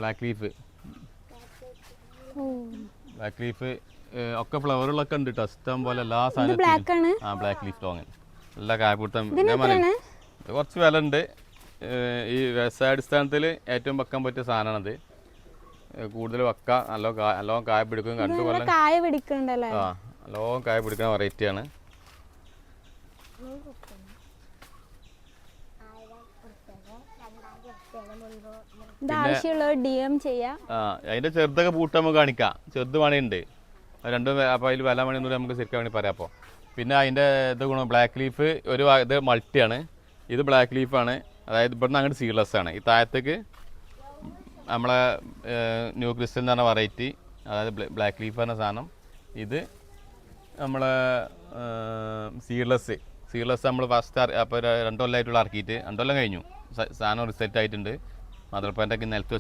Black leaf ഒക്കെ ഫ്ലവറുകളൊക്കെ ഉണ്ട് കേട്ടോ, ഇഷ്ടം പോലെ എല്ലാ സാധനവും. ആ ബ്ലാക്ക് ലീഫ് ലോങ് നല്ല കായപിടുത്തം. കുറച്ച് വില ഉണ്ട്. ഈ വ്യവസായാടിസ്ഥാനത്തിൽ ഏറ്റവും വെക്കാൻ പറ്റിയ സാധനമാണത്. കൂടുതൽ വെക്കാം, നല്ലോണം കായ പിടിക്കും. 2 കൊല്ലം ആ നല്ലോണം കായ പിടിക്കുന്ന വെറൈറ്റിയാണ്. അതിന്റെ ചെറുതൊക്കെ പൂട്ട് നമുക്ക് കാണിക്കാം. ചെറുത് വേണേണ്ട് രണ്ടും. അപ്പോൾ അതിൽ വില വേണമെന്ന് നമുക്ക് ശരിക്കും വേണമെങ്കിൽ പറയാം. അപ്പോൾ പിന്നെ അതിൻ്റെ ഇത് ഗുണം ബ്ലാക്ക് ലീഫ് ഇത് മൾട്ടിയാണ്. ഇത് ബ്ലാക്ക് ലീഫാണ്. അതായത് ഇവിടുന്ന് അങ്ങോട്ട് സീഡ്ലെസ് ആണ്. ഈ താഴത്തേക്ക് നമ്മളെ ന്യൂ ക്രിസ്റ്റൽ എന്ന് പറഞ്ഞ വെറൈറ്റി, അതായത് ബ്ലാക്ക് ലീഫ് പറഞ്ഞ സാധനം. ഇത് നമ്മളെ സീഡ്ലെസ് നമ്മൾ ഫസ്റ്റ് അപ്പോൾ 2 കൊല്ലമായിട്ടുള്ള ഇറക്കിയിട്ട് 2 കൊല്ലം കഴിഞ്ഞു. സാധനം റിസെറ്റ് ആയിട്ടുണ്ട്. മദർ പ്ലാന്റൊക്കെ നിലത്ത് വെച്ച്